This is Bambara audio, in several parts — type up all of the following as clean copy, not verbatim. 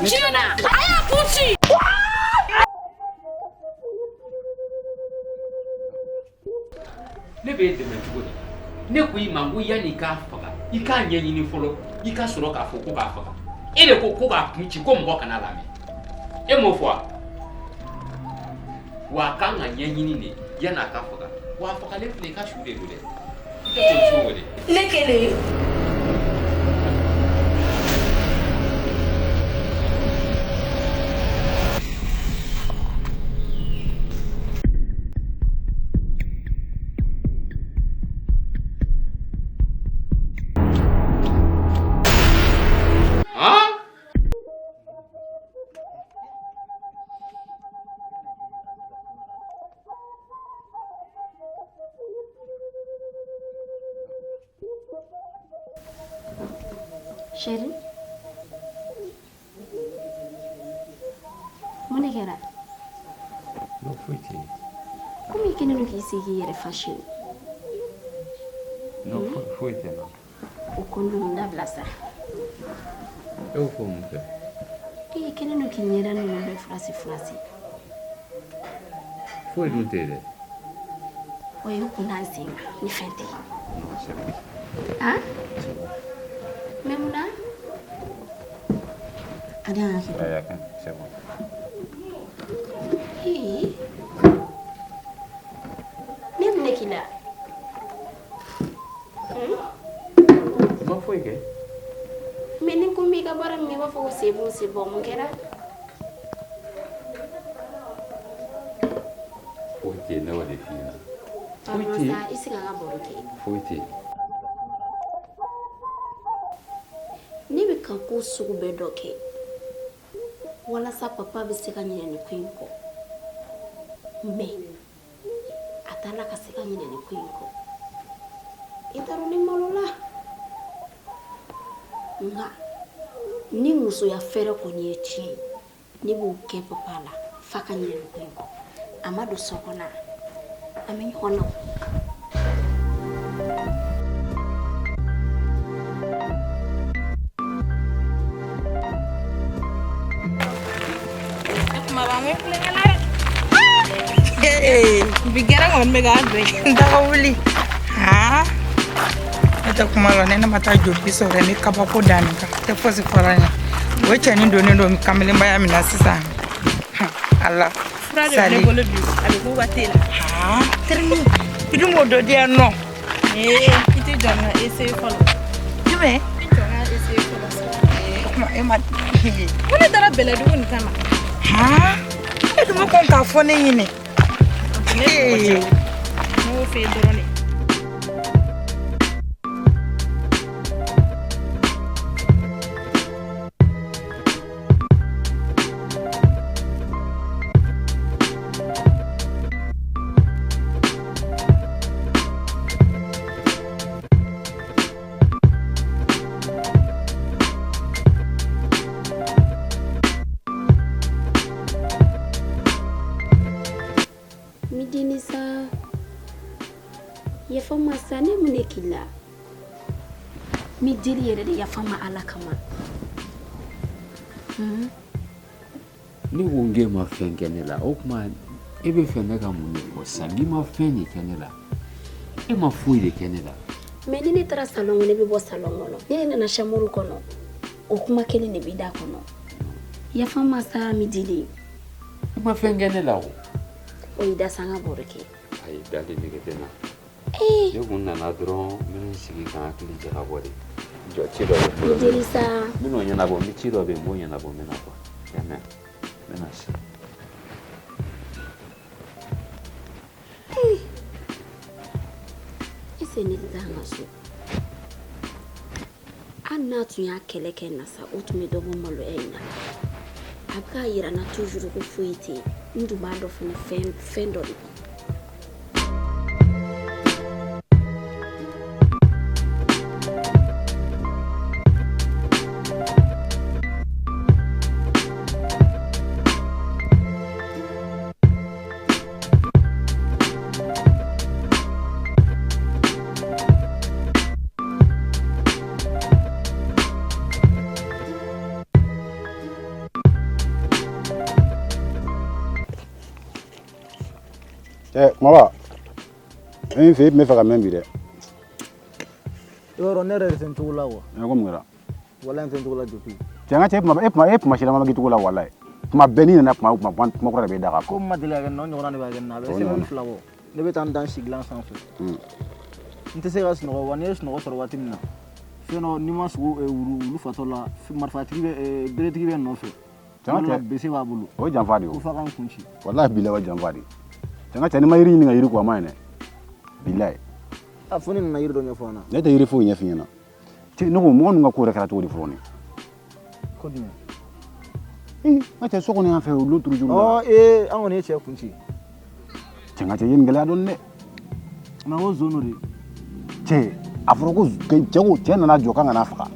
China. Aya pussy. Ne be de mentugo ne ko yi mango yani ka faga I ka nyanyini folo I ka soro ka foko ka faga ele ko ka kunci ko mbo kana la me e mo fo wa ka nga nyanyini ne yana ka faga wa faga le fle ka shude dole ite ko shude Lekele. Chérie, mun ne kɛra? no fuiti Komi I kɛlen don k'i sigi k'i yɛrɛ fâché no fuiti no o ko ninnu dabila sa. e o fo mun fɛ I kɛlen don k'i ɲɛda ninnu bɛɛ furasi. foi dun tɛ dɛ O ye kun d'an sen kan ni fɛn tɛ. non c'est bon Han? Mais munna? A den y'a kɛ. ya kan c'est bon Ne mun de k'i la? ma foi kɛ Mais ni ko n b'i ka baara min kɛ I b'a fɔ ko c'est bon mun kɛra? fuiti ne wa de fi na Pardon sa, I sigi an ka baro kɛ. fuiti Ne bɛ ka ko sugu bɛɛ dɔ kɛ walasa papa bɛ se ka ɲinɛ nin ko in kɔ mais a t'a ka se ka ɲinɛ nin ko in kɔ I t'a dɔn ne malola nka ni musoya fɛrɛ kɔni ye tiɲɛ ye ne b'o kɛ papa la f'a ka ɲinɛ nin ko in kɔ a ma don so kɔnɔ a bɛ ɲɔgɔn na. Bigera ngon me ga dwe ndaga wuli ha ata kuma lo nena mata jobi so re ni kaba ko dan ka te fosi foranya wo chani do ne do mi kamele mbaya mi na sisa Allah Frère ne bolo bi ale ko batela. ha termi idu mo do dia no Ite jona essayer follow. jume Jona essayer follow. ma e ma Wala dara bele du woni kama. ha edu mo kon ka fo ne yini No fe drone. Midinisa yafa masa ne mun ne kila mi dili yɛrɛ de yafa ma Ala kama ni wonge ma fɛn kɛ ne la o kuma e bɛ fɛ ne ka mun de fɔ sisan n'i ma fɛn de kɛ ne la e ma foyi de kɛ ne la mais ni ne taara salon kɔnɔ ne bɛ bɔ salon kɔnɔ ne nana chambre kɔnɔ o kuma kelen de bɛ da kɔnɔ yafa masa mi dili e ma fɛn kɛ ne la o o yi da sanga baro kɛ ayi dali nege tɛ na ne kun nana dɔrɔn n bɛ n sigi ka n hakili jagabɔ de jɔ ci dɔ bɛ bolo Midinisa n bɛn'o ɲɛnabɔ n bɛ ci dɔ bɛ yen n b'o ɲɛnabɔ n bɛna bɔ ya mɛn n bɛna se ese ne tɛ taa an ka so hali n'a tun y'a kɛlɛ kɛ n na sa o tun bɛ dɔ bɔ maloya in na a bɛ k'a yira n na toujours ko foyi tɛ yen n tun b'a dɔn fana fɛn dɔ de bɛ Mama. Un fait me faire même bien. Yoro nere sentula wa. Comme ça. Wala sentula depuis. Tiens, tu es ma chérie, maman qui te voit là. Kuma beni na kuma kora be daga ko. Ko madila ga non nyora ne ba ga na be se mon flawo. Ne be tan dan siglan sans fe. Nte se gas no wanes no soro watimna. Feno nimas wo uru fatola marfatri be beretri be no fe. Tanga be se wa bulu. O janfadi o. Ko fa kan kunchi. Wallahi billahi wa janfadi. Tanga tani mayiri ni ngayiri ko amane. Billahi. Afuni na yiri do nyafona. Ne te yiri fu nya fiina. Ti no mo nga ko rekara to di foni. Ko di. Mate so ko ne afa l'autre jour. Oh an woni che kunchi. Tanga te yin gala don ne. Ma wo zono de. Che afro ko jago tena na joka ngana faka.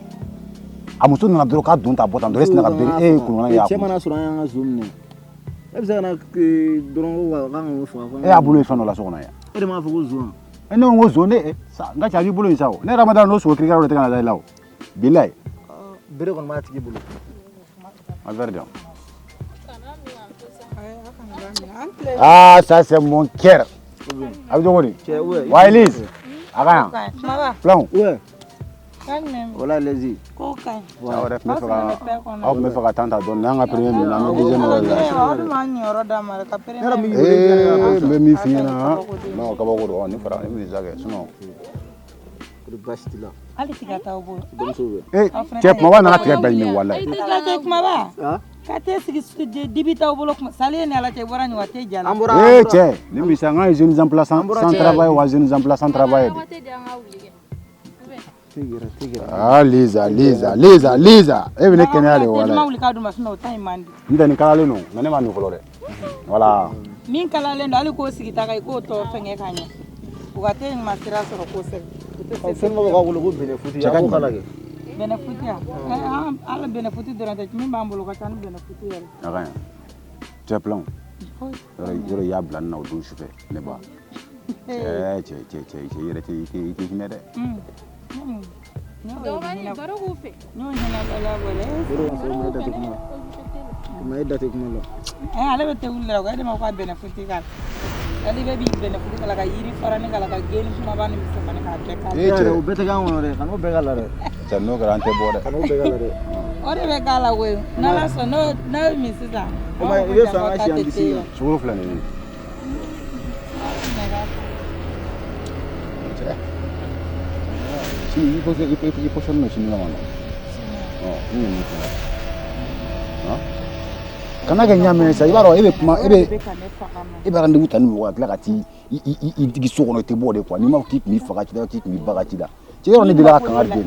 Amuso na dro ka don ta botan do resna ka beri ko na ya. Che mana sura nga zoom ne. Ebza na dron wa ga ngo fa. Abulo fa no la so na ya. E ma fa ko zoom. Ne ngo zone sa nga cha bulo insao. Ne Ramadan no so krika ro te kana dai lawo. Billahi. Bere kon ma tigi bulo. Alverdon. Ah, ça c'est mon cœur. Abdou Wailis. Aga. Plan. Ouais. Calme. Voilà les Ko kai. Ora me faka tanta don nga premier mi na me deuxième la. Me mi fina. No ka bako do ni fara mi zage suno. Bastila. Ali tigata obo. Chef ma wana tiga bay ni wallahi. Tigata kuma ba. Kate sigi dibita obo kuma sale ne ala te borani wate jala. Che, ni mi sanga jeunes en place sans travail ou jeunes en place sans travail. Ah Lisa. E bine kenale wala. Ma wuli ka duma sino time mandi. Nda ni kala leno, ngane ma mi folore. Voilà. Min kala lendo ali ko sigi ta kai ko to fenge kanya. Ugate ni masira soro ko se. Fengo ko ko lugu benefuti ya ko kala ke. Benefuti ya. Ala benefuti durante min bambolo ka tan benefuti ya. Aga. Tu plan. Yoro ya blan na do chufe ne ba. Che yere ti mede. No mani baro ko fe. No hina bala bala. Ma edda te kuma lo. Ala bete ulla ko de ma ko benefuti ka. Ali be bi benefuti kala ka yiri farani kala ka geni suma bani mi se ka te ka. Che o bete ga wonore kan o be gala re. Channo garante bode. Kan o be gala re. Ore be gala we. Na la so no mi sisa. Ma ile so nga shi ambisi. Suru flane ni. Si i posso non ci nella mano. No, non no. Kana ga nyame sa ibaro ebe kuma ebe rande mutani mo kala kati i digi so kono te bode kwa ni ma kik mi faka ti da kik mi baga ti da. Che yoro ni dila kan arde.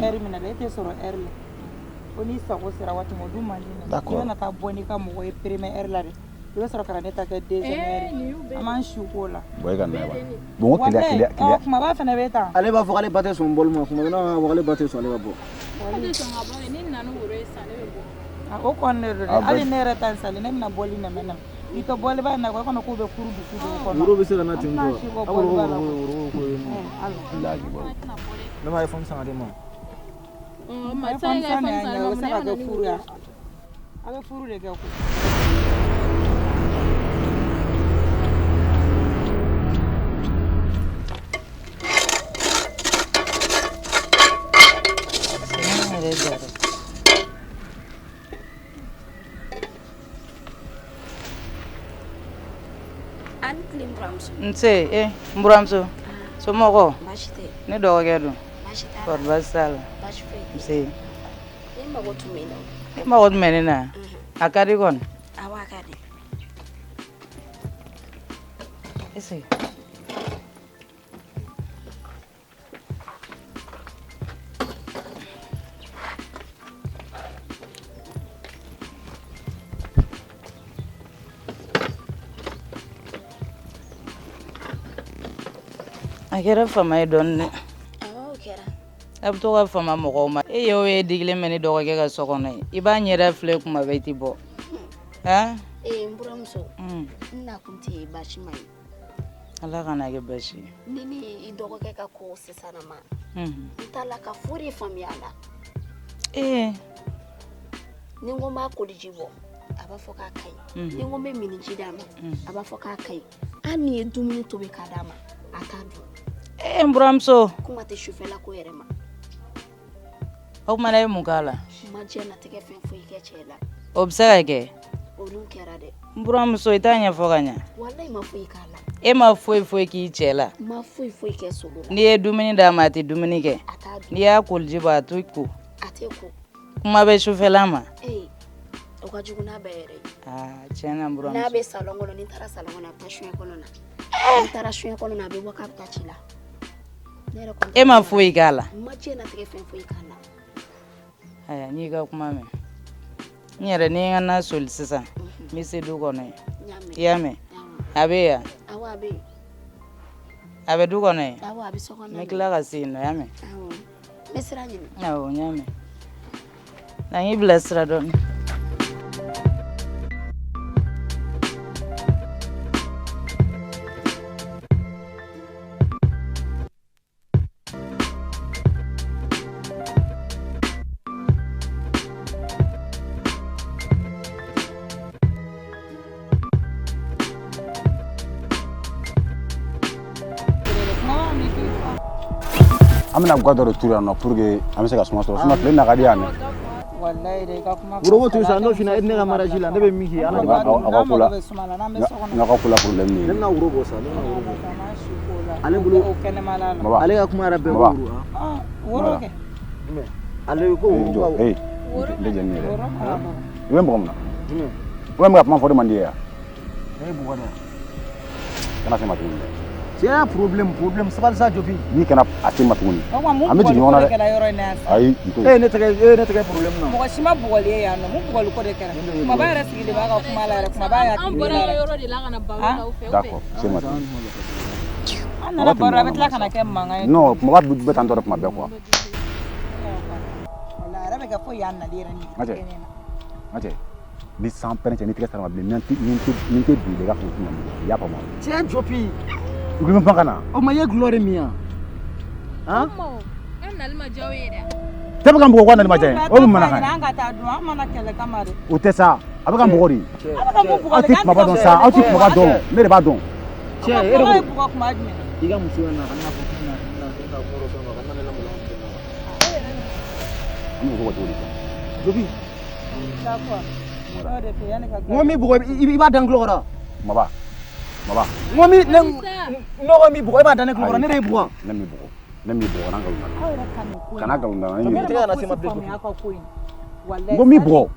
Oni sa ko sera wati mo dum mandina. D'accord. Na ta boni ka mo e premier la re. Yo sera kala neta ke deuxième. Aman shukola. Boy kan na ba. Bon kilia. Kuma ba fana beta. Ale ba fokale bate son bol mo kuma na fokale bate so ale ba bo. Bate son aba ni nanu wure sale bo. O konne ali nere tan sale ne na boli na menam. Ito boli ba na ko kono ko be kuru du su ko no. Wuro be sera na tinjo. Awuro ko. Laji bo. Na ma iPhone sanga de mo. Ma sai ga iPhone sanga mo sera ga furu ya. Aga furu de ga ko. Nse mburamso somoko ne do gedo por basal nse ma wot menena akari kon awakari ese akera fama don ne kera abto ka fama mo ma e yo e digle meni do ke ka sokono I ba nyera fle kuma beti bo ha mburamso na kunti bashi mai ala kana ke bashi nini idogo ke ka ko sesana ma itala ka furi famiala ningo ma ko dijibo abafoka kai ningo me miniji dama abafoka kai ani ye dumuni tobi ka d'a ma a t'a dun. n buramuso kuma tɛ sufɛla ko yɛrɛ ma. o kumana e mun k'a la ma diɲɛnatigɛ fɛn foyi kɛ cɛ la. o bɛ se ka kɛ olu kɛra dɛ. n buramuso i t'a ɲɛfɔ ka ɲa wallahi ma foyi k'a la. e ma foyi k'i cɛ la ma foyi kɛ sogo la. n'i ye dumuni d'a ma a tɛ dumuni kɛ a t'a dun. n'i y'a koliji bɔ a to ko a tɛ ko. kuma bɛ sufɛla ma o ka jugu n'a bɛɛ yɛrɛ ye. tiɲɛna n buramuso n'a bɛ salon kɔnɔ ni taara salon kɔnɔ a bɛ taa suɲɛ kɔnɔ na ni taara suɲɛ kɔnɔ na a bɛ bɔ k'a bɛ taa ci la. e ma foyi k'a la ma diɲɛnatigɛ fɛn foyi k'a la. aya n'i ka kuma mɛn n yɛrɛ ni n ka na soli sisan n bɛ se du kɔnɔ ye i y'a mɛn a bɛ yan awɔ a bɛ yen. a bɛ du kɔnɔ ye awɔ a bɛ so kɔnɔ. n bɛ tila ka se yen nɔ i y'a mɛn awɔ n bɛ sira ɲini. awɔ n y'a mɛn na n y'i bila sira dɔɔni an bɛna ga dɔ de turu yan nɔ pour que an bɛ se ka suma sɔrɔ sinon tile na ka di yan dɛ. wallahi de ka kuma Gorobo to sa no fina ne ka maraji la ne bɛ min kɛ ala de b'a dɔn. aw ka ko la n'aw ka ko la problème Ne ye. bɛna woro bɔ sa ne bɛna woro bɔ. Ale bolo Baba ale ka kuma yɛrɛ bɛɛ Baba. woro ha. woro kɛ Ale ko woro. n tɛ jɛn ni yɛrɛ i bɛ mɔgɔ min na ou bien n bɛ ka kuma fɔ de man di ye yan. Ne ye bugɔ dɛ. kana se ma tuguni dɛ. C'est un problème sabali sa Jobi. n'i kana a se ma tuguni an bɛ jigin ɲɔgɔn na dɛ. ayi n to yen. Ne tɛgɛ problème na. mɔgɔ si ma bugɔli ye yan nɔ mun bugɔli ko de kɛra kumaba yɛrɛ sigilen b'a ka kuma la yɛrɛ kumaba y'a an bɔra yɔrɔ de la ka na baro la u fɛ d'accord se ma tuguni. an nana baro a bɛ tila ka na kɛ mankan ye non kumaba bɛ tan tɔ de kuma bɛɛ quoi. wala a yɛrɛ bɛ kɛ fo yan nali yɛrɛ ni Mathieu. n cɛ ni san pɛrɛn cɛ ni tigɛ sara ma bilen ni n tɛ bi de ka fɔ tuma min i y'a faamu. Tiɲɛ Jobi. u bɛ pan ka na. O ma ye gulɔ de min yan. Han? an nali ma diya aw ye dɛ tɛ bɛ ka mɔgɔ ko nali ma diya ye o bɛ mana kan ye. an ka taa dun an mana kɛlɛ kama de o tɛ sa a bɛ ka mɔgɔ de. aw tɛ Cɛ, kumaba dɔn sa aw tɛ kumaba dɔn ne de b'a dɔn. Tiɲɛ e e de ye ko. bugɔ kuma jumɛn I ka muso na ka na fɔ k'i na ka kuma dɔ fɔ ka na ne la maloya cɛ ma. an bɛ ko cogo di. Jobi. d'accord o de fɛ yanni ka N ko min bugɔ i b'a dan n tulo kɔrɔ. kumaba kumaba N ko min nɔgɔ min bugɔ i b'a dan ne tulo kɔrɔ ne de y'i bugɔ. ne m'i bugɔ n'an nkalon na aw yɛrɛ ka nin ko in kana nkalon na. Jobi, tɛgɛ kana se ma fosi bilen. faamuya ka ko in n ko min bugɔ.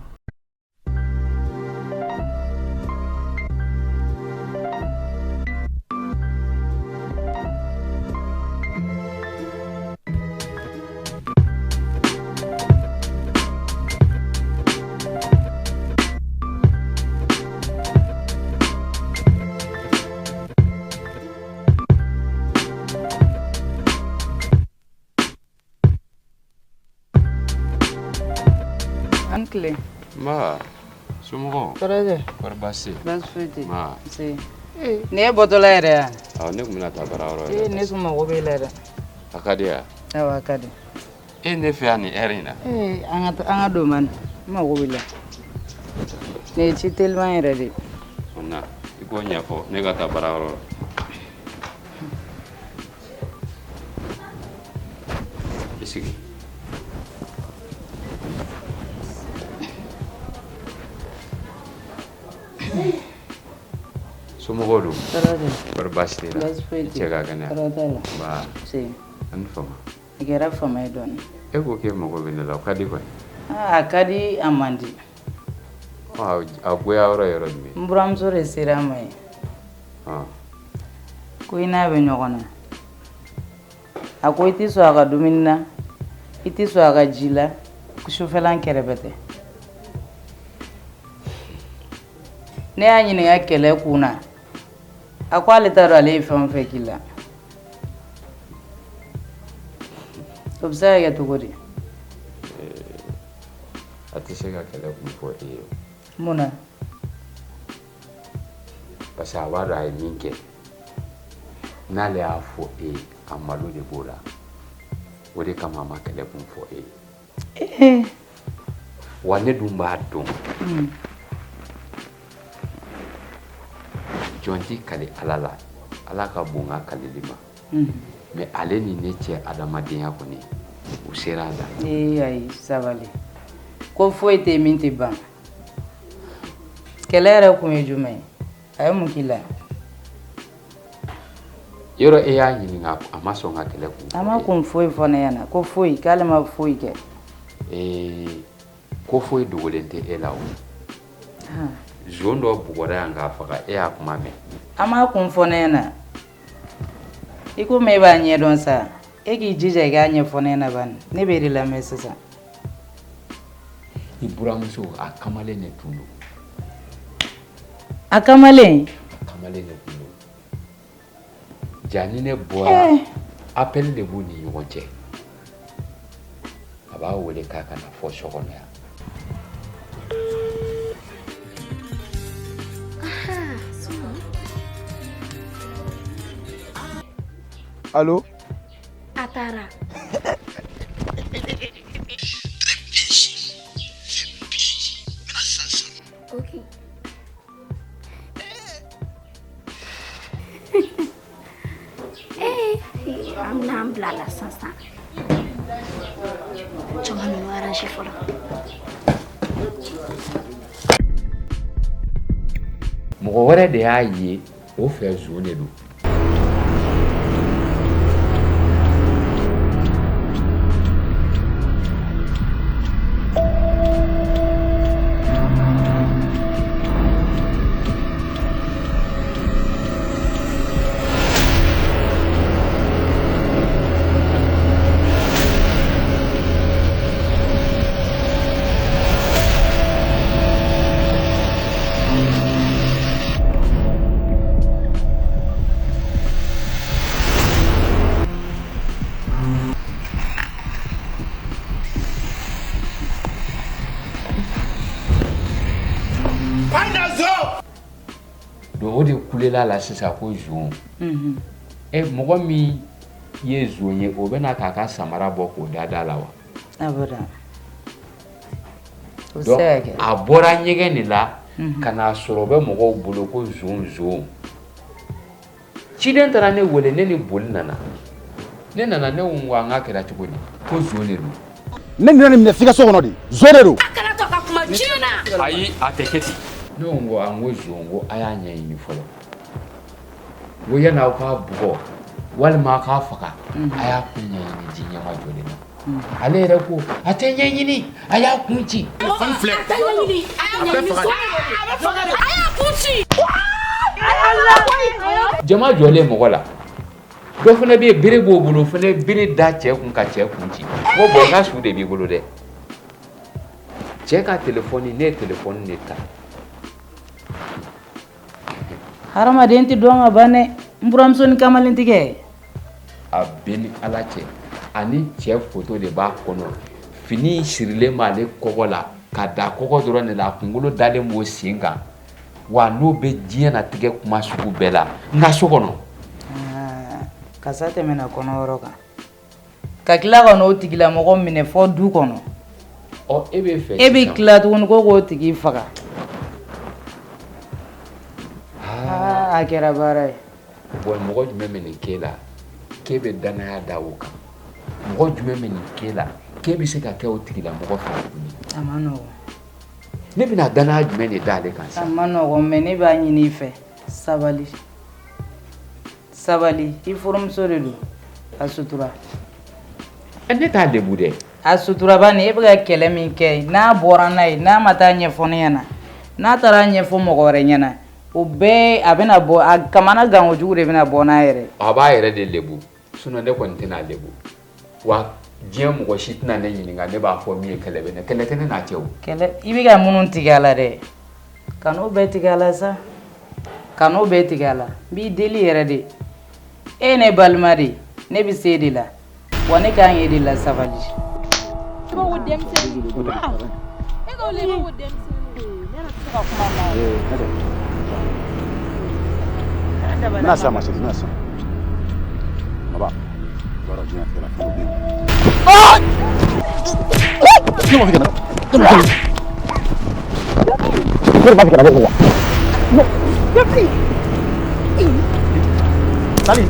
an tile Ma, somɔgɔw tɔɔrɔ tɛ kɔri baasi baasi foyi tɛ Ma, se nin ye bɔtɔla yɛrɛ yan ne tun bɛna taa baarayɔrɔ yɛrɛ. ne tun mago b'e la dɛ A ka di yan. awɔ a ka di E ne fɛ yan nin heure in na. an ka don mani n mago b'i la nin ye ci teliman yɛrɛ de O na, i k'o ɲɛfɔ ne ka taa baarayɔrɔ la. I sigi. Somɔgɔw don. tɔɔrɔ tɛ Kɔri baasi t'i la? baasi foyi I cɛ ka kɛnɛ. tɔɔrɔ t'a la Ba, se a ni fama. i kɛra fama ye dɔɔni E ko k'e mago bɛ ne la, o ka di kɔni. a ka di a man di A goya yɔrɔ ye yɔrɔ jumɛn? n buramuso de sera a ma ye ko i n'a bɛ ɲɔgɔn na a ko i tɛ sɔn a ka dumuni na i tɛ sɔn a ka ji la sufɛla kɛrɛfɛ tɛ ne y'a ɲininka kɛlɛ kun na a ko ale t'a dɔn ale ye fɛn o fɛn k'i la o bɛ se ka kɛ cogo di A tɛ se ka kɛlɛ kun fɔ e ye. mun na Parce que a b'a dɔn a ye min kɛ n'ale y'a fɔ e ye a malo de b'o la o de kama a ma kɛlɛ kun fɔ e ye wa ne dun b'a dɔn jonti kali alala ala ka bonga kalilima mais ale ni ne cɛ adamadenya kɔni u sera la ayi sabali ko foyi tɛ min tɛ ban kɛlɛ yɛrɛ kun ye jumɛn ye a ye mun k'i la yɔrɔ e y'a ɲininka a ma sɔn ka kɛlɛ kun a ma kun foyi fɔ ne ɲɛna ko foyi k'ale ma foyi kɛ ko foyi dogolen tɛ e la o zon dɔ bugɔra yan k'a faga e y'a kuma mɛn a ma kun fɔ ne ɲɛna i ko e b'a ɲɛdɔn sa e k'i jija i k'a ɲɛfɔ ne ɲɛna bani ne bɛ de lamɛn sisan i buramuso a kamalen de tun don a kamalen de tun don ja ni ne bɔra appel de b'u ni ɲɔgɔn cɛ a b'a wele k'a kana fɔ so kɔnɔ yan Allô? Atara. Ok. I'm not blala sasa. Cuma nunu arrange fora. mɔgɔ wɛrɛ de y'a ye o fɛ zon de don o de kulela la sisan ko zon mɔgɔ min ye zon ye o bɛna k'a ka samara bɔ k'o da la wa abada a bɔra ɲɛgɛn de la ka n'a sɔrɔ bɛ mɔgɔw bolo ko zon ciden taara ne wele ne ni boli nana ne nana ne ko an ka kɛra cogo di ko zon de don ne nana nin minɛ f'i ka so kɔnɔ de zon de don A kana to ka kuma tiɲɛ ayi a tɛ kɛ ten ne ko an ko zon ko a y'a ɲɛɲini fɔlɔ ko yan'aw k'a bugɔ walima a k'a faga a y'a kun ɲɛɲini ji ɲɛma jɔlen na ale yɛrɛ ko a tɛ ɲɛɲini a y'a kun ci Fan filɛ. A tɛ ɲɛɲini. A y'a kun ci. jama jɔlen mɔgɔ la dɔ fana bɛ yen bere b'o bolo fana bere da cɛ kun ka cɛ kun ci ko bɔn ka su de b'i bolo dɛ cɛ ka telefɔni ne ye telefɔni de ta hadamaden tɛ dɔn ka ban dɛ n buramuso ni kamalen tigɛ a bɛɛ ni ala cɛ ani cɛ foto de b'a kɔnɔ fini sirilen b'ale kɔgɔ la ka da kɔgɔ dɔrɔn de la a kunkolo dalen b'o sen kan wa n'o bɛ diɲɛ na tigɛ kuma sugu bɛɛ la n ka so kɔnɔ kasa tɛmɛna kɔnɔyɔrɔ kan ka tila ka n'o tigilamɔgɔ minɛ fɔ du kɔnɔ e bɛ fɛ e bɛ tila tuguni ko k'o tigi faga a kɛra baara ye bon mɔgɔ jumɛn bɛ nin kɛ la k'e bɛ danaya da o kan mɔgɔ jumɛn bɛ nin kɛ la k'e bɛ se ka kɛ o tigilamɔgɔ fɛ tuguni a ma nɔgɔn ne bɛna danaya jumɛn de da ale kan a sisan ma nɔgɔn mɛ ne b'a ɲini i fɛ sabali sabali i furumuso de don a sutura ne t'a lebu dɛ a sutura bani e bɛ ka kɛlɛ min kɛ n'a bɔra n'a ye n'a ma taa ɲɛfɔ ne ɲɛna n'a taara ɲɛfɔ mɔgɔ wɛrɛ ɲɛna o bɛɛ a bɛna bɔ a kamana gango jugu de bɛna bɔ n'a yɛrɛ a b'a yɛrɛ de lebu sinon ne kɔni tɛna lebu wa diɲɛ mɔgɔ si tɛna ne ɲininka ne b'a fɔ min ye kɛlɛ bɛ ne kɛlɛ tɛ ne n'a cɛ o kɛlɛ i bɛ ka minnu tigɛ a la dɛ kan'o bɛɛ tigɛ a la sa kan'o bɛɛ tigɛ a la n b'i deli yɛrɛ de e ye ne balima de ne bɛ se de la wa ne k'an ye de la sabali N'a sa ma chérie, n'a sa. Baba, voilà, viens, viens, viens. Non, viens, non, viens. Non, viens, Sali,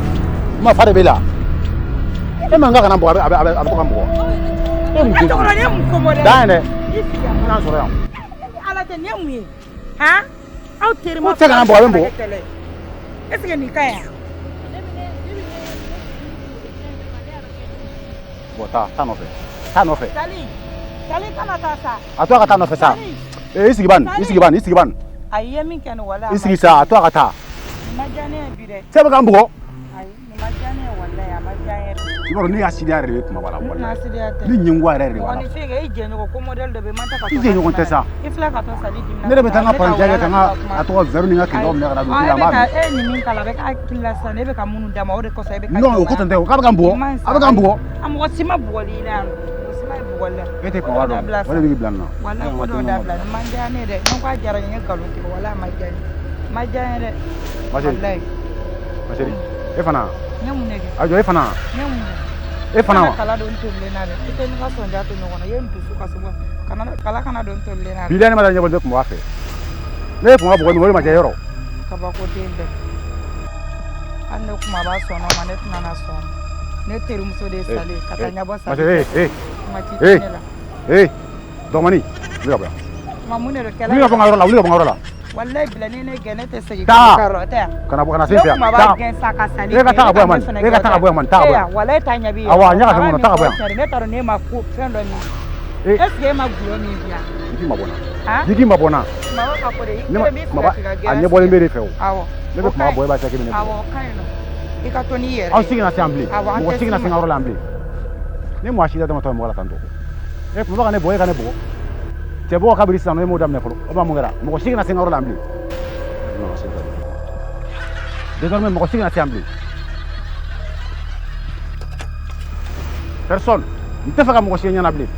ma fa de bɛ la. E man kan ka na bɔ a bɛ to ka bɔ. E mun tɔgɔ ne mun ko mɔ dɛ. Dan dɛ. N'a sɔrɔ yan. Ala tɛ ne mun ye. Han? Aw teri ma. Tɛ ka na bɔ a bɛ bɔ. Est-ce que nin ka ɲi? Bon, taa nɔfɛ. Taa nɔfɛ. Sali kana taa sa. A to a ka taa nɔfɛ sa. I sigi ban. A ye min kɛ nin wala. I sigi sa, a to a ka taa. Ma diya ne ye bi dɛ. Cɛ bɛ k'an bugɔ. Ayi, ma diya ne ye walahi, a ma diya n ye dɛ. I b'a dɔn ne y'a sidi yɛrɛ de bɛ kuma wala wala. N'a sidiya tɛ. Ni ɲɛngo yɛrɛ de b'a la. Mɔgɔninfin kɛ i jɛɲɔgɔn ko modèle dɔ bɛ yen, man tɛ ka. I jɛɲɔgɔn tɛ sa. I filɛ ka to Sali dimina. Ne de bɛ taa n ka parantiya kɛ ka n ka a tɔgɔ verre ni n ka kintaw minɛ ka na don ji la, n b'a min. E ni min kala a bɛ k'a hakili la sisan, ne bɛ ka minnu d'a ma o de kɔsɔn e bɛ ka. Non, o ko tɛ o k'a bɛ k'an bugɔ. A bɛ k'an bugɔ. A mɔgɔ si ma bugɔli i la yan. Mɔgɔ si ma ye bugɔli la. E tɛ kuma dɔn. O de bɛ k'i bila nin na. Walahi ko dɔ dabila nin man diya ne ye dɛ. N'o k'a diyara n ye nkalon tigɛ walahi a ma diya n ye. Ma diya n ye dɛ. Walahi. Ma chérie, e fana. N ye mun de kɛ? A jɔ e fana. N ye mun kɛ? E fana wa? Kala don tobilen na dɛ. I tɛ ni ka sɔnja to ɲɔgɔn na. I ye n dusu kasi bɔ. Kala kana don tobilen na dɛ. Bi da ne ma da ɲɛbɔ ne kun b'a fɛ. Ne kun ka bugɔ nin o de ma diya yɔrɔ. Kabako den bɛɛ. Hali ne kuma b'a sɔn ma ne tɛna na sɔn. Ne terimuso de ye Sali ka taa ɲɛbɔ Sali. Ma chérie, Ma ci ne la. dɔgɔnin, wuli ka bɔ yan. Ma mun de don kɛlɛ. Wuli ka bɔ n ka yɔrɔ la, wuli ka bɔ n ka yɔrɔ la. Wallahi bila ni ne gɛn ne tɛ segin Taa. ka yɔrɔ tɛ yan. Kana bɔ kana se n fɛ yan. Ne kuma b'a gɛn sa ka Sali. E ka taa ka bɔ yan man. E ka taa ka bɔ yan man. Taa ka bɔ yan. Wallahi ta ɲɛ b'i ye. Awɔ, a ɲɛ ka fɛn kɔnɔ, taa ka bɔ yan. Ne t'a dɔn ne ma ko fɛn dɔ min. Est-ce que e ma gulɔ min bi yan? Jigi ma bɔ n na. Han? Jigi ma bɔ n na. Mama ka fɔ de i Ne ma kelen b'i maba fɛ ka gɛn. a ɲɛbɔlen bɛ de fɛ o. Awɔ. Ne bɛ kuma bɔ e b'a cɛ k'i minɛ. Awɔ, o ka ɲi nɔ. I ka to n'i yɛrɛ ye. Aw sigi na se yan bilen. Awɔ, an Mɔgɔ tɛ sigi na se n ka yɔrɔ la yan bilen. Ni maa si da dama tɔ mɔgɔ la tan tɔ. E kuma bɛ ka ne bugɔ, e ka ne bugɔ. Cɛ bugɔ ka biri sisan nɔ e m'o daminɛ fɔlɔ. O b'a mun kɛra? Mɔgɔ sigi na se n ka yɔrɔ la yan bilen. Désormais mɔgɔ sigi na se yan bilen. Personne. N tɛ fɛ ka mɔgɔ si ye ɲɛna bilen.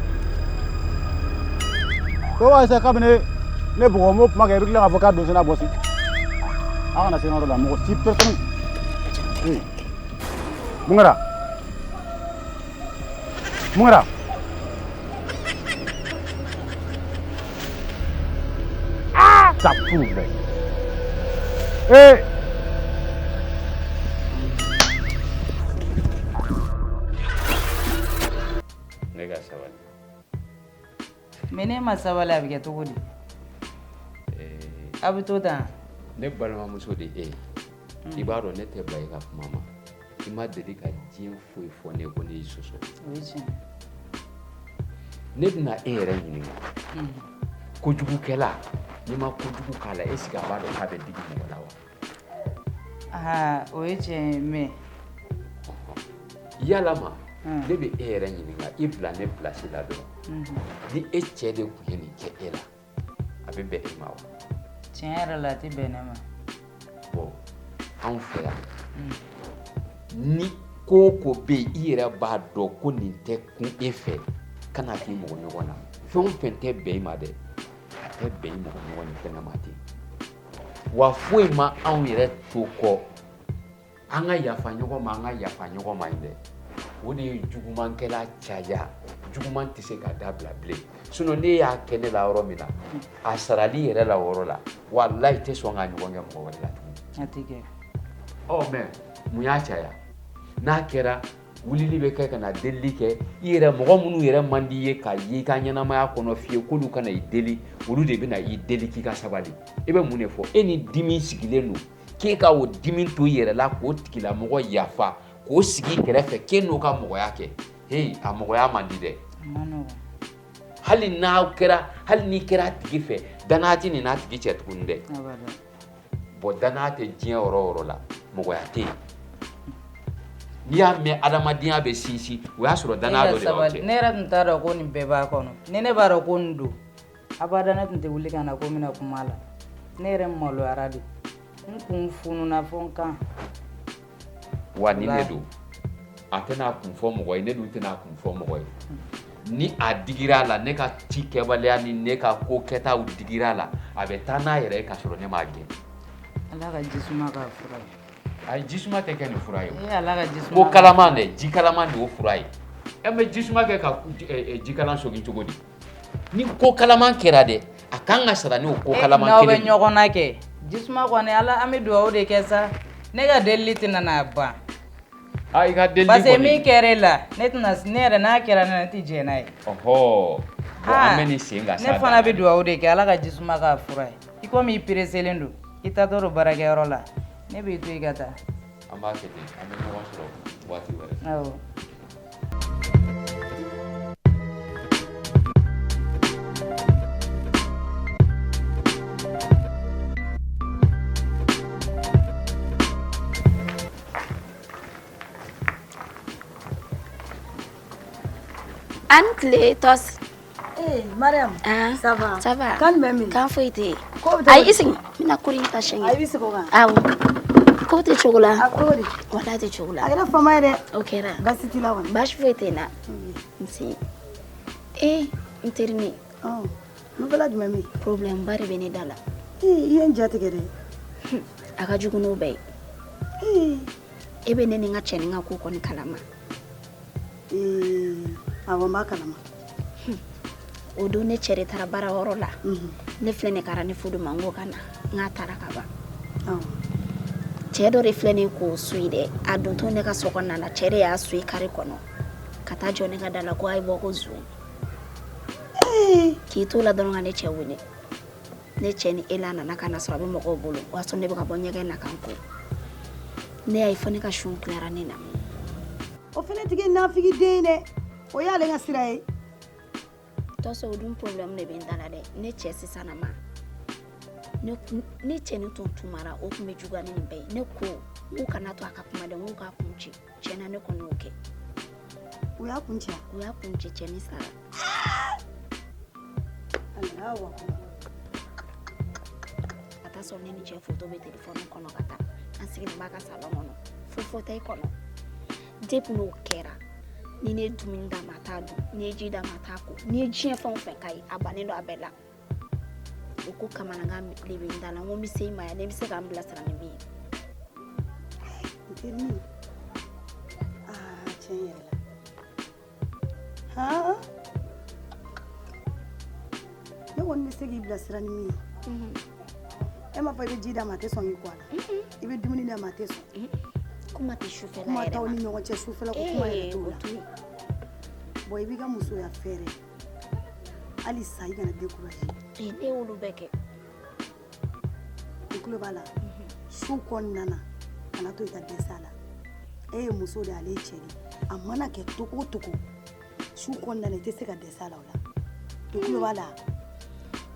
Ko waa sisan kabini ne bugɔ n b'o kuma kɛ i bɛ tila k'a fɔ k'a don sini a bɔ si. A kana se n ka yɔrɔ la mɔgɔ si personne. Mun kɛra? Mun kɛra? Ça prouve. Ne ka sabali. Mais ne ma sabali a bɛ kɛ cogo di? A bɛ to tan. Ne balimamuso de e ye. I b'a dɔn ne tɛ ba i ka kuma ma. I ma deli ka diɲɛ foyi fɔ ne ko ne y'i sɔsɔ. O ye tiɲɛ. Ne bɛna e yɛrɛ ɲininka. Kojugukɛla n'i ma kojugu k'a la est-ce que a b'a dɔn k'a bɛ digi mɔgɔ la wa? O ye tiɲɛ ye mais. Yala ma ne bɛ e yɛrɛ ɲininka i bila ne place la dɔrɔn. Ni e cɛ de tun ye nin kɛ e la a bɛ bɛn e ma wa? Tiɲɛ yɛrɛ la a tɛ bɛn ne ma. Bon anw fɛ yan ni ko o ko bɛ yen i yɛrɛ b'a dɔn ko nin tɛ kun e fɛ kana k'i mɔgɔ ɲɔgɔn na fɛn o fɛn tɛ bɛn i ma dɛ a tɛ bɛn i mɔgɔ ɲɔgɔn ni fɛn ma ten wa foyi ma anw yɛrɛ to kɔ an ka yafa ɲɔgɔn ma an ka yafa ɲɔgɔn ma yen dɛ o de ye jugumankɛla caya juguman tɛ se ka dabila bilen sinon ne y'a kɛ ne la yɔrɔ min na a sarali yɛrɛ la o yɔrɔ la walahi tɛ sɔn ka ɲɔgɔn kɛ mɔgɔ wɛrɛ la tuguni. A tɛ kɛ. Mais mun y'a caya n'a kɛra wulili bɛ kɛ ka na delili kɛ i yɛrɛ mɔgɔ minnu yɛrɛ man di ye ka ye i ka ɲɛnamaya kɔnɔ fiye k'olu kana i deli olu de bɛna i deli k'i ka sabali i bɛ mun de fɔ e ni dimi sigilen don k'e ka o dimi to i yɛrɛ la k'o tigilamɔgɔ yafa k'o sigi kɛrɛfɛ k'e n'o ka mɔgɔya kɛ a mɔgɔya man di dɛ. hali n'i kɛra a tigi fɛ danaya tɛ nin n'a tigi cɛ tuguni dɛ. Bon danaya tɛ diɲɛ yɔrɔ o yɔrɔ la mɔgɔya tɛ yen n'i y'a mɛn adamadenya bɛ sinsin o y'a sɔrɔ danaya dɔ de b'aw cɛ. Ne yɛrɛ tun t'a dɔn ko nin bɛɛ b'a kɔnɔ ni ne b'a dɔn ko nin don abada ne tun tɛ wuli ka na ko n bɛna kuma a la ne yɛrɛ maloyara de n kun fununa fo n kan. Wa ni ne don a tɛna kun fɔ mɔgɔ ye ne dun tɛna kun fɔ mɔgɔ ye ni a digira a la ne ka ci kɛbaliya ni ne ka ko kɛtaw digira a la a bɛ taa n'a yɛrɛ ye ka sɔrɔ ne m'a gɛn. Ala ka jisuma ka fura ye. Ayi jisuma tɛ kɛ ni fura ye o. Ala ka jisuma. Ko kalaman dɛ ji kalaman de y'o fura ye. Mais jisuma kɛ ka ji kalan sogin cogo di? Ni ko kalaman kɛra dɛ a kan ka sara ni o ko kalaman kelen. N'aw bɛ ɲɔgɔn na kɛ jisuma kɔni Ala an bɛ dugawu de kɛ sa ne ka delili tɛna n'a ban I ka delili parce que min kɛra e la ne yɛrɛ n'a kɛra ne tɛ jɛn n'a ye an bɛ nin sen ka ne fana bɛ dugawu de kɛ ala ka jisuma k'a fura ye i komi i pereselen don i taatɔ don baarakɛyɔrɔ la ne b'i to i ka taa an b'a kɛ ten an bɛ ɲɔgɔn sɔrɔ waati wɛrɛ awɔ Anne Clé, tos. Mariam. Ça va. Ça va. Kan memi. Kan foite. Ko Ay isin. Mina kuri ta shenye. Ay bisi ko kan. Awo. Ko te chogola. Akori. Wala te chogola. Agara fama de. Okay ra. Basi tilawan. Bash foite na. Msi. Interni. Oh. No bala di memi. Problem bari bene dala. Yen jati gere. Aka jugu no bay. Ebe nene nga cheni nga ko ni kalama. Awo ma kalama. Odo ne chere tara bara horola. Ne flene kara ne fudu mango kana nga tara kaba. Chedo reflene ko suide adonto ne ka sokona na chere ya sui kare kono. Kata jone ga dala ko ay boko zu. Ki to la donga ne chewune. Ne cheni elana na kana srabe moko bolo. Waso ne baka bonyega na kanko. Ne ay fone ka shun clara nena. O fene tige na figi dene. O ya le nga siraye. Toso odun problem ne bendala de ne chesi sana ma ne cheni to tumara o kuma juga ne be ne ko u kana to akapuma de u ka kunchi chena ne ko noke u ya kunchi cheni sara Allahu akbar ata so ne ni che photo be telephone kono kata ansigi baka salon no foto kono depu no kera ni ne duminda matadu ni jida matako ni jien fon fe kai abane do abela uko kama na ngam libinda na ngomi sei ma ne bi se ga mbla sara ne bi interni cheyela ha ne won mi se gi bla sara ne mi ema fa be jida mate son yi kwala ibe dumini na mate son kuma te shufela kuma taw ni ɲɔgɔn cɛ sufɛla ko kuma yɛrɛ t'o la bon i b'i ka musoya fɛrɛ hali sa i kana découragé ne y'olu bɛɛ kɛ i tulo b'a la su kɔnɔna na kana to i ka dɛsɛ a la e ye muso de ale cɛ de a mana kɛ togo o togo su kɔnɔna na i tɛ se ka dɛsɛ a la o la i tulo b'a la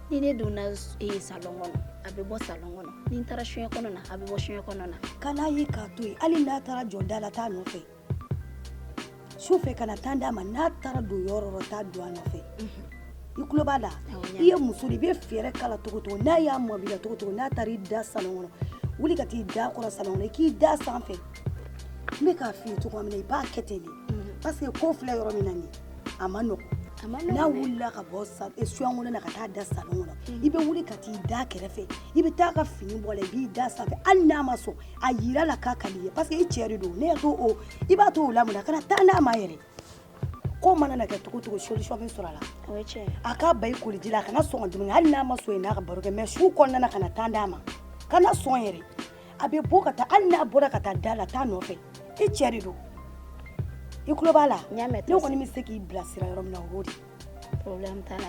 ni ne donna salon kɔnɔ a bɛ bɔ salon kɔnɔ ni n taara suɲɛ kɔnɔ na a bɛ bɔ suɲɛ kɔnɔ na kana ye k'a to yen hali n'a taara jɔ da la t'a nɔfɛ su fɛ kana tan d'a ma n'a taara don yɔrɔ yɔrɔ t'a don a nɔfɛ i tulo b'a la i ye muso de i bɛ fɛɛrɛ kala togo togo n'a y'a mɔbili la togo togo n'a taara i da salon kɔnɔ wuli ka t'i da kɔrɔ salon kɔnɔ i k'i da sanfɛ n bɛ k'a f'i ye cogo min na i b'a kɛ ten de parce que ko filɛ yɔrɔ min na nin a ma nɔgɔn n'a wulila ka bɔ suyan kɔnɔ na ka taa da salon kɔnɔ i bɛ wuli ka t'i da kɛrɛfɛ i bɛ taa ka fini bɔ la i b'i da sanfɛ hali n'a ma sɔn a yira la k'a ka di ye parce que i cɛ de don ne y'a to o i b'a to o la mun na kana taa n'a ma yɛrɛ ko mana na kɛ cogo cogo solution bɛ sɔrɔ a la a k'a ba i koliji la a kana sɔn ka dumuni hali n'a ma sɔn yen n'a ka baro kɛ mais su kɔnɔna na kana taa d'a ma kana sɔn yɛrɛ a bɛ bɔ ka taa hali n'a bɔra ka taa da la taa nɔfɛ i cɛ de don i tulo b'a la ne kɔni bɛ se k'i bilasira yɔrɔ min na o y'o de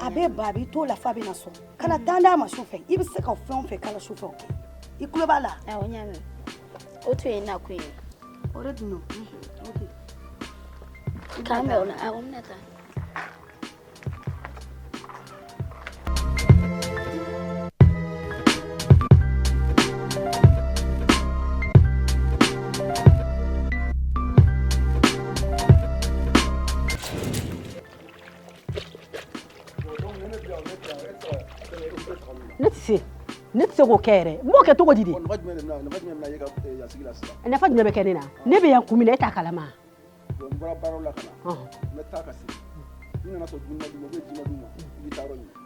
a bɛ ba a b'i to la f'a bɛna sɔn kana taa d'a ma su fɛ i bɛ se ka fɛn o fɛn kala su fɛ o kɛ i tulo b'a la o to yen na ko ye o de dun k'an bɛ o la awɔ n bɛna taa ne tɛ se k'o kɛ yɛrɛ n b'o kɛ cogo di de nafa jumɛn bɛ kɛ ne na ne bɛ yan kun min na e t'a kalama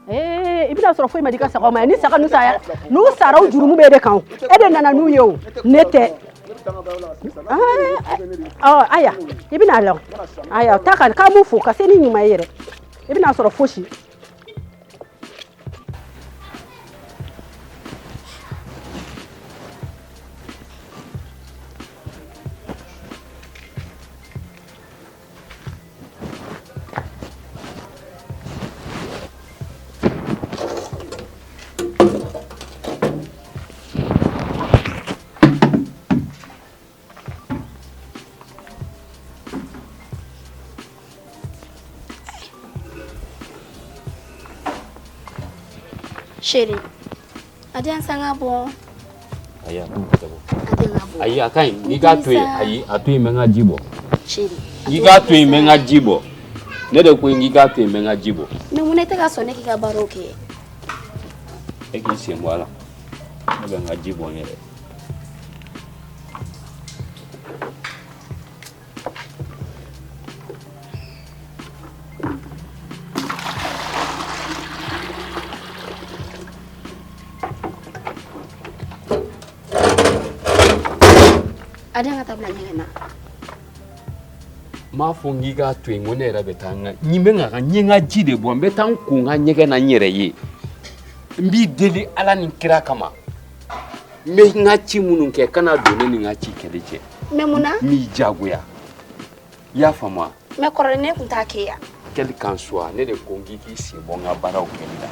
i bɛna sɔrɔ foyi ma di ka sagaw ma ni saga n'u sara u jurumu bɛ de kan e de nana n'u ye o ne tɛ aya i bɛna la aya ta k'a m'u fo ka se ni ɲuman ye yɛrɛ i bɛna sɔrɔ fosi Chérie, adian sanga bo. Aya ku tabo. Adian abo. Aya kai ni ga to ayi atu menga jibo. Chérie. Ni ga to menga jibo. Ne de ko ni ga to menga jibo. Me munete ka sone ki ka baroke. E ki se mwala. Ne menga jibo ngere. Adian ka tabla nyena. Ma fo ngi ga to ngone era betanga nyimbe nga nyenga jide bo betan ko nga nyege na nyere ye mbi deli ala ni kira kama me nga ci munun ke kana dole ni nga ci keleje Memuna mi jagoya ya fama me korone kun ta ke ya. quel qu'en soit ne de kongi ki si bonga baraw kenda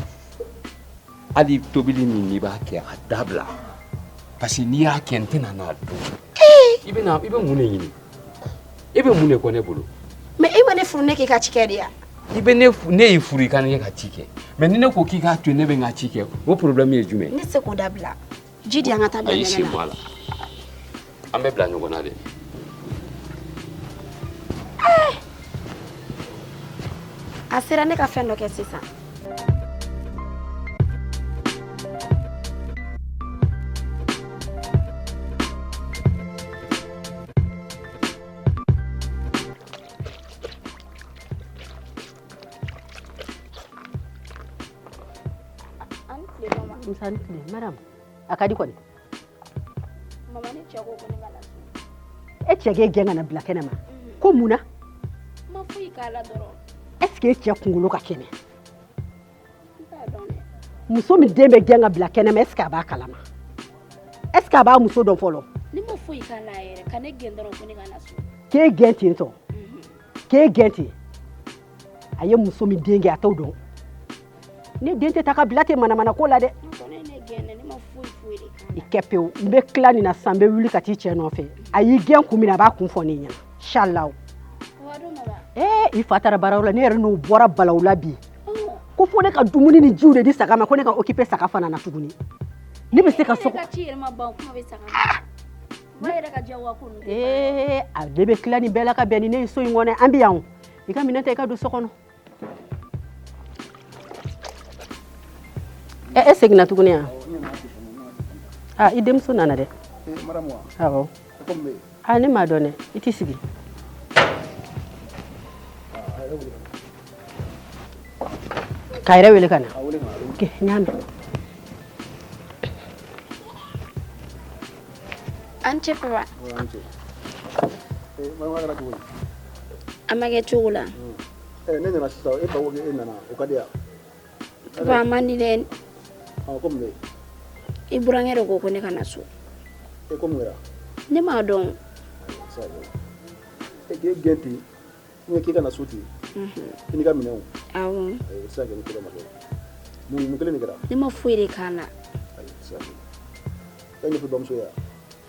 ali tobili ni ba ke adabla parce ni ya kentena na do ibe mune yini ibe mune ko ne bolo Me iwe ne furu ne ke ka chike dia. ibe ne ifuri kan ye ka chike me ni ne ko ki ka to ne be nga chike wo problem ye jume Ni se ko dabla. Jidi anga tabla ayi si nyena. mala ambe bla nyoko na de Asira ne ka fendo ke sisa. Misani kile madam akadi kwani Mama ne chego ko ne ngala su. e chege genga na black enema ko muna Ma fuyi kala doro. est-ce que che kungulo ka kene Ta donne. muso mi dembe genga black enema est-ce que aba kalama est-ce que aba muso don folo Ni ma fuyi kala yere kane gendoro ko ne ngala su. ke genti to ke genti aye muso mi denge ataw don ni dente taka blate mana ko la de Ko ne ne gene ni ma fuyi de kana. ikepew mbe klani na sambe wuli kati che no fe ayi gen kumina ba kun fo ni nya inshallah Wado mama. i fatara barawla ne no bora balawla bi ko fo ne ka dumuni ni jiwde di saka ma ko ne ka occuper saka fana na tuguni ni be se ka so Ka ci ma ba kuma be saka. Ba yere ka jawa ko no. a debe klani bela ka beni ne so ngone ambiyan i ka minata ka do sokono segna tuguni idem so nana de madame wa awo comme ni ma donne iti sigi kayra wele kana ke nyame Anche papa. mama gara ko Amage chugula. ne na sisa e ba woge nana o kadia Papa mandi den comme iburangere ko ko ne kana su. e comme era Ni ma don. sa e ge genti ni ki kana suti ni ga minau Awo. sa ge ni kile ma mu kile ni gara Ni ma fuyi de kana. sa e ni fu dom so ya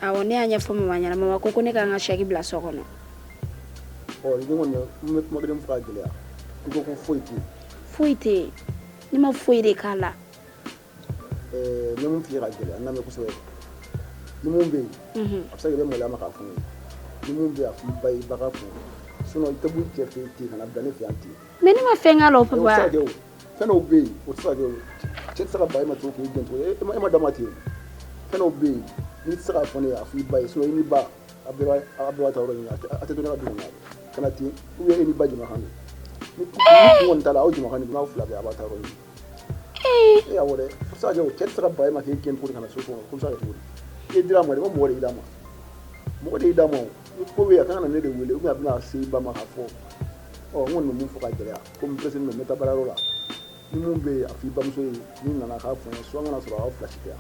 Awo ne anya fo mama nyana mama ko ne ka nga shaki bla sokono. o ni ngon mo ma dem fa gele ya ko ko foiti Fuite. Ni ma fuyi de kala. ne mun fi ga gele na me ko so ni mun be sa ge mo la ma ka fu ni mun be a fu bai ba ka fu suno ite bu ke fi ti kana da ne fi anti Me ni ma fenga lo sa papa. ge o fena o be o sa ge o chen sa bai ma to ko gento e ma damati fena o be ni sa fu ne a fu bai so ni ba abira ta ro ni ate to na du na kana ti u ye ni ba ji ma hanu ni ku won tala o ji ma hanu ma fu la ba ta ro ni ya wore sa ge o chen sa bai ma ke gento kana so ko sa ge e dira mo de mo wore idama mo de idama ko we kana ne de wele u na se ba ma ka fo o ngon mo fu ka jere ko mo president no meta bararo la ni mo be afi ba mo so ni na ka fo so ngana so ra flash ya